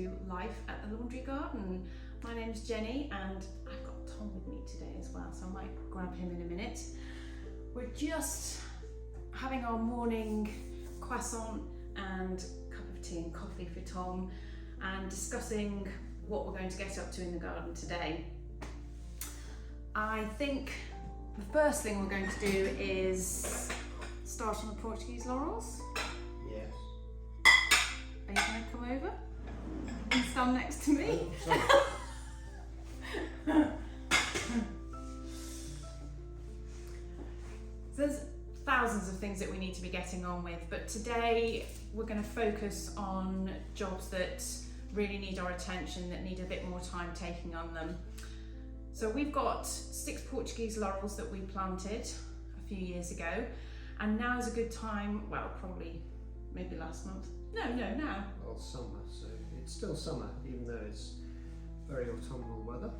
to life at the laundry garden. My name's Jenny and I've got Tom with me today as well, so I might grab him in a minute. We're just having our morning croissant and cup of tea and coffee for Tom and discussing what we're going to get up to in the garden today. I think the first thing we're going to do is start on the Portuguese laurels. Yes. Are you going to come over and stand next to me? There's thousands of things that we need to be getting on with, but today we're going to focus on jobs that really need our attention, that need a bit more time taking on them. So we've got 6 Portuguese laurels that we planted a few years ago, and now is a good time, well, probably maybe last month. No, now. Well, summer, so it's still summer, even though it's very autumnal weather.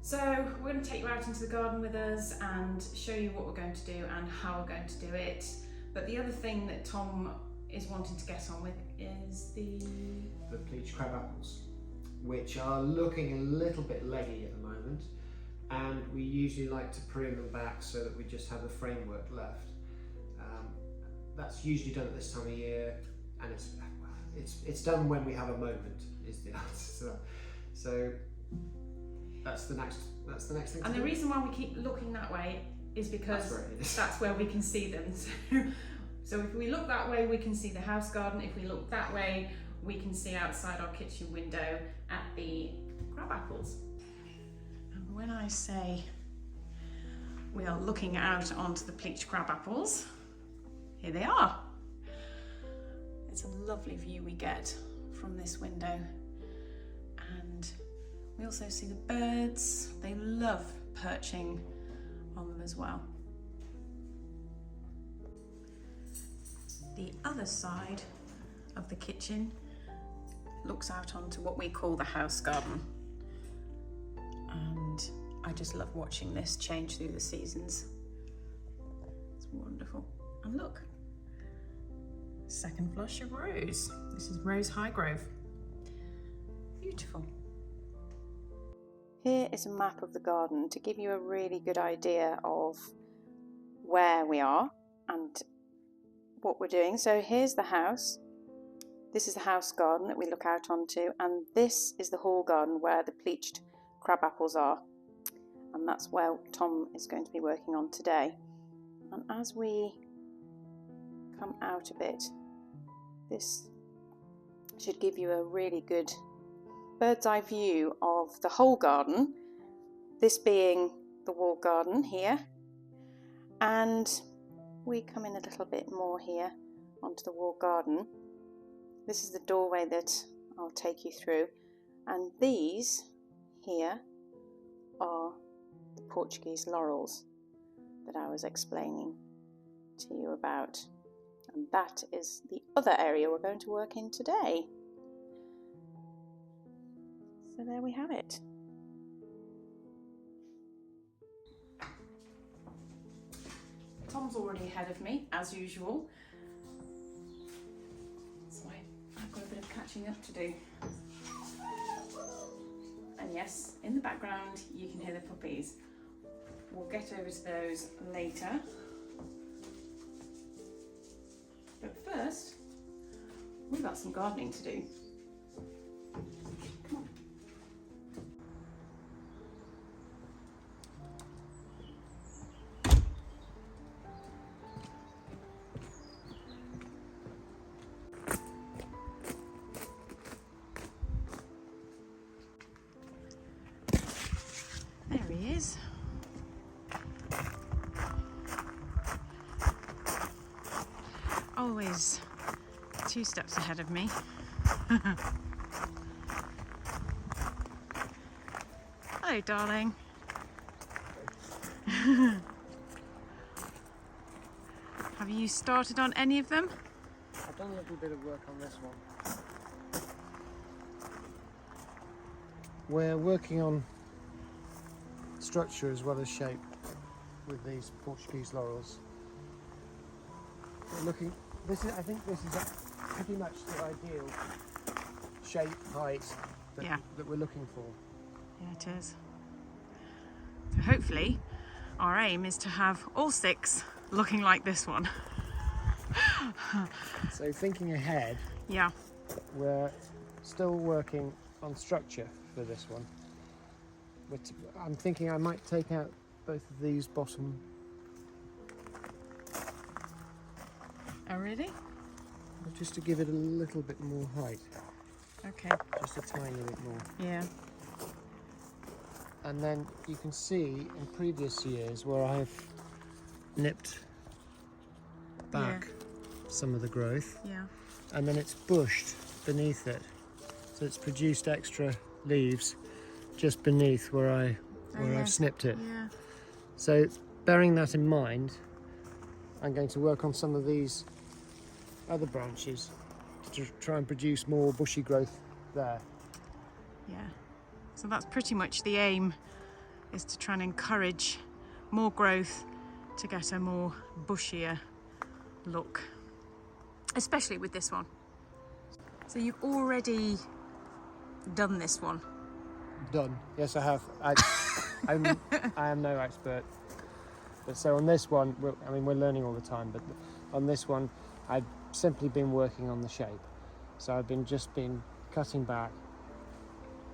So we're going to take you out into the garden with us and show you what we're going to do and how we're going to do it. But the other thing that Tom is wanting to get on with is the pleached crabapples, which are looking a little bit leggy at the moment, and we usually like to prune them back so that we just have the framework left. That's usually done at this time of year, and it's done when we have a moment is the answer to that. So that's the next thing. And the reason why we keep looking that way is because that's where we can see them. So if we look that way, we can see the house garden. If we look that way, we can see outside our kitchen window at the crabapples. And when I say we are looking out onto the pleached crabapples, here they are. It's a lovely view we get from this window. And we also see the birds. They love perching on them as well. The other side of the kitchen looks out onto what we call the house garden. And I just love watching this change through the seasons. It's wonderful. And look, second flush of rose. This is rose Highgrove. Beautiful. Here is a map of the garden to give you a really good idea of where we are and what we're doing. So here's the house. This is the house garden that we look out onto, and this is the hall garden where the pleached crabapples are, and that's where Tom is going to be working on today. And as we come out a bit, this should give you a really good bird's eye view of the whole garden, this being the wall garden here, and we come in a little bit more here onto the wall garden. This is the doorway that I'll take you through, and these here are the Portuguese laurels that I was explaining to you about, and that is the other area we're going to work in today. So there we have it. Tom's already ahead of me, as usual. So I've got a bit of catching up to do. And yes, in the background you can hear the puppies. We'll get over to those later. But first, we've got some gardening to do. Come on. There he is. Always 2 steps ahead of me. Hello, darling. Have you started on any of them? I've done a little bit of work on this one. We're working on structure as well as shape with these Portuguese laurels. We're looking, I think this is pretty much the ideal shape, height that, Yeah. that we're looking for. Yeah, it is. So hopefully our aim is to have all 6 looking like this one. So thinking ahead, Yeah. we're still working on structure for this one. I'm thinking I might take out both of these bottom. Oh, really? Just to give it a little bit more height. Okay. Just a tiny bit more. Yeah. And then you can see in previous years where I've nipped back some of the growth, Yeah. and then it's bushed beneath it. So it's produced extra leaves just beneath where I've snipped it. Yeah. So bearing that in mind, I'm going to work on some of these other branches to try and produce more bushy growth there. Yeah. So that's pretty much the aim, is to try and encourage more growth to get a more bushier look, especially with this one. So you've already done this one? Done. Yes, I have. I am no expert. But so on this one, we're learning all the time, but on this one, I've simply been working on the shape. So I've just been cutting back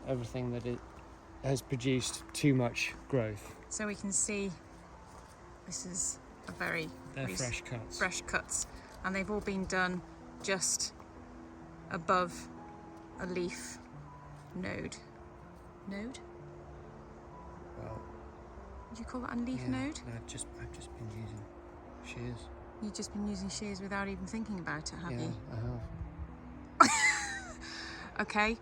everything that it has produced too much growth. So we can see this is a very fresh cuts. Fresh cuts, and they've all been done just above a leaf node. Node? Well, Would you call that a leaf node? No, I've just been using shears. You've just been using shears without even thinking about it, have you? I have. Okay.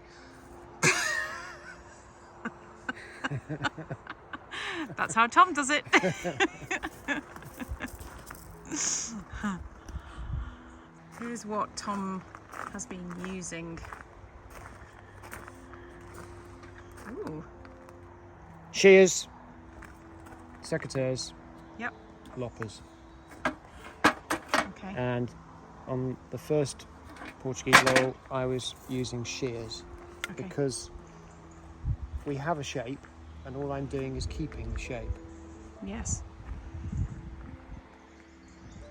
That's how Tom does it. Here's what Tom has been using. Ooh. Shears, secateurs, Yep. loppers. Okay. And on the first Portuguese laurel, I was using shears because we have a shape, and all I'm doing is keeping the shape. Yes.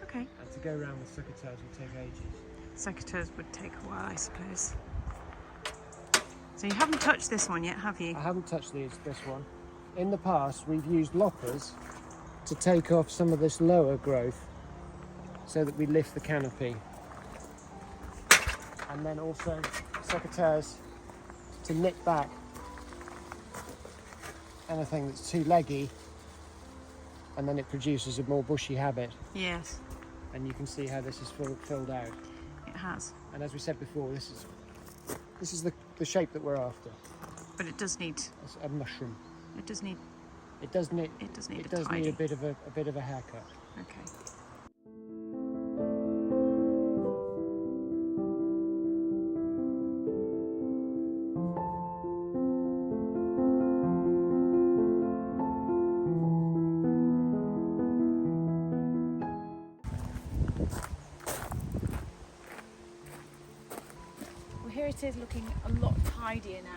Okay. And to go around with secateurs would take ages. Secateurs would take a while, I suppose. So you haven't touched this one yet, have you? I haven't touched this one. In the past, we've used loppers to take off some of this lower growth so that we lift the canopy. And then also secateurs to nip back anything that's too leggy, and then it produces a more bushy habit. Yes. And you can see how this is filled out. It has. And as we said before, this is the shape that we're after. But it does need. It's a mushroom. It does need. It does need. It does need It a does tidy. need a bit of a haircut. Okay. Well, here it is, looking a lot tidier now.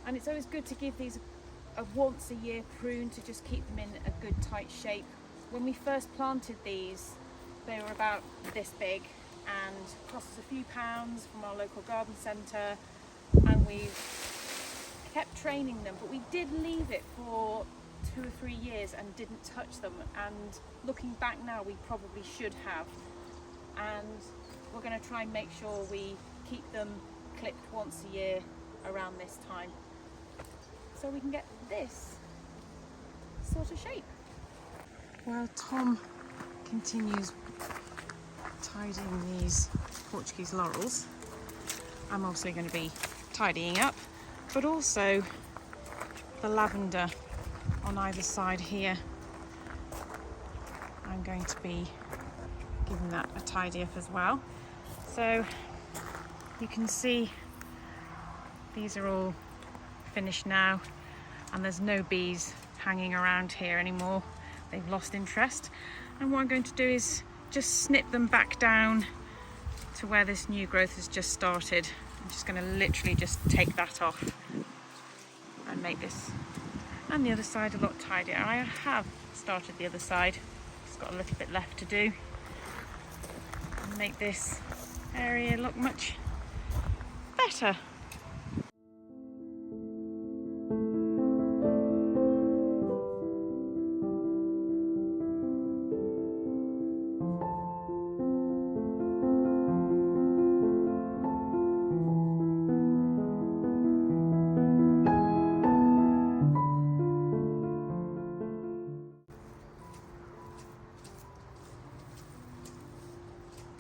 And it's always good to give these a once a year prune to just keep them in a good tight shape. When we first planted these, they were about this big and cost us a few pounds from our local garden centre, and we've kept training them, but we did leave it for 2 or 3 years and didn't touch them, and looking back now we probably should have, and we're going to try and make sure we keep them clipped once a year around this time, so we can get this sort of shape. While Tom continues tidying these Portuguese laurels, I'm also going to be tidying up, but also the lavender on either side here. I'm going to be giving that a tidy up as well. So you can see these are all finished now, and there's no bees hanging around here anymore. They've lost interest, and what I'm going to do is just snip them back down to where this new growth has just started and just going to literally just take that off and make this and the other side a lot tidier. I have started the other side, just got a little bit left to do and make this area look much better.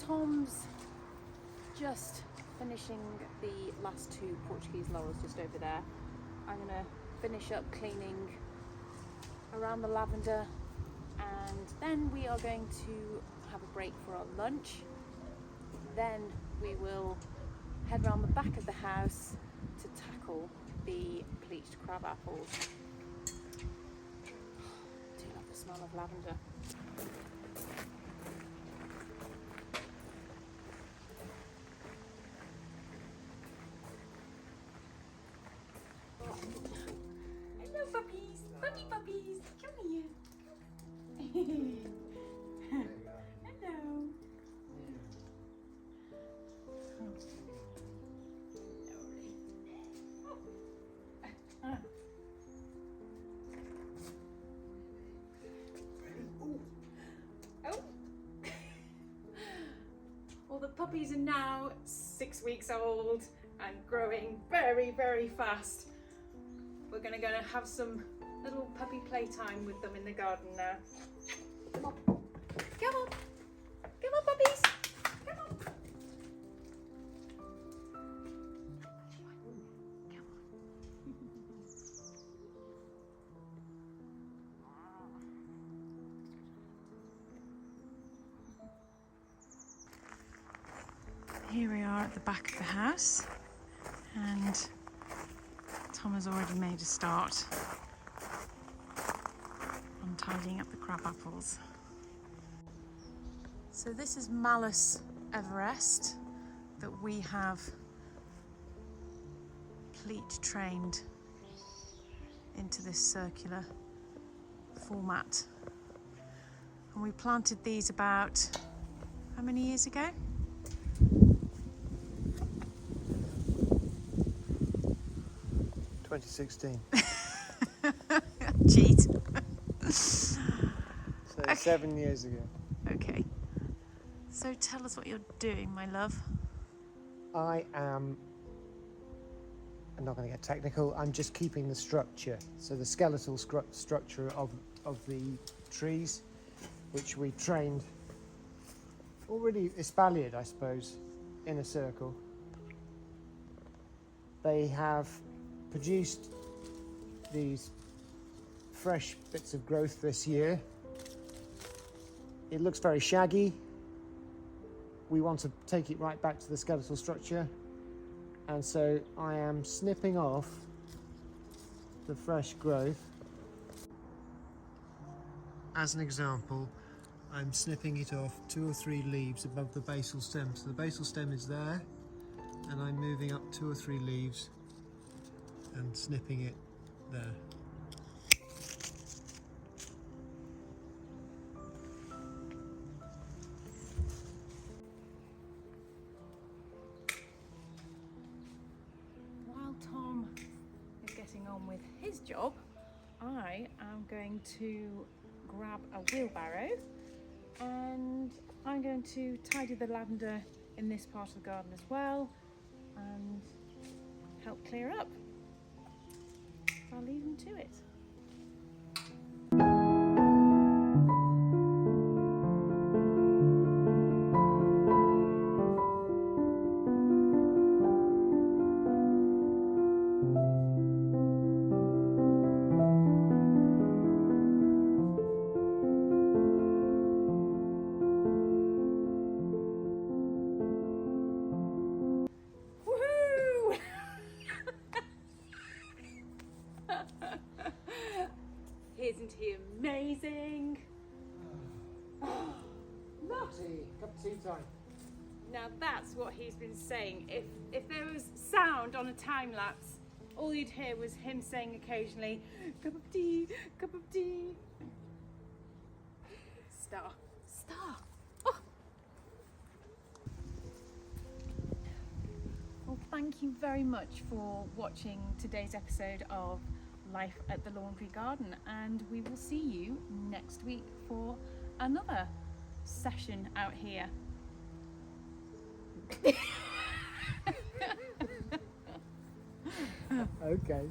Tom's just finishing the last two Portuguese laurels just over there. I'm going to finish up cleaning around the lavender, and then we are going to have a break for our lunch. Then we will head around the back of the house to tackle the pleached crab apples. I do love the smell of lavender. Hello puppies, puppies, come here. Hello. Oh. Well, the puppies are now 6 weeks old and growing very, very fast. We're going to go and have some little puppy playtime with them in the garden now. Come on. Come on. Come on, puppies. Come on. Come on. Here we are at the back of the house, and Tom has already made a start on tidying up the crab apples. So this is Malus Evereste that we have pleat trained into this circular format. And we planted these about, how many years ago? (2016). Cheat. So okay. 7 years ago. Okay. So tell us what you're doing, my love. I'm not going to get technical. I'm just keeping the structure. So the skeletal structure of the trees, which we trained already espaliered, I suppose, in a circle. They have produced these fresh bits of growth this year. It looks very shaggy. We want to take it right back to the skeletal structure, and so I am snipping off the fresh growth. As an example, I'm snipping it off 2 or 3 leaves above the basal stem. So the basal stem is there, and I'm moving up 2 or 3 leaves and snipping it there. While Tom is getting on with his job, I am going to grab a wheelbarrow and I'm going to tidy the lavender in this part of the garden as well and help clear up. So I'll leave him to it. Isn't he amazing? Cup of tea time. Now that's what he's been saying. If there was sound on a time lapse, all you'd hear was him saying occasionally, cup of tea, cup of tea. Star. Star. Oh. Well, thank you very much for watching today's episode of Life at the Laundry Garden, and we will see you next week for another session out here. Okay.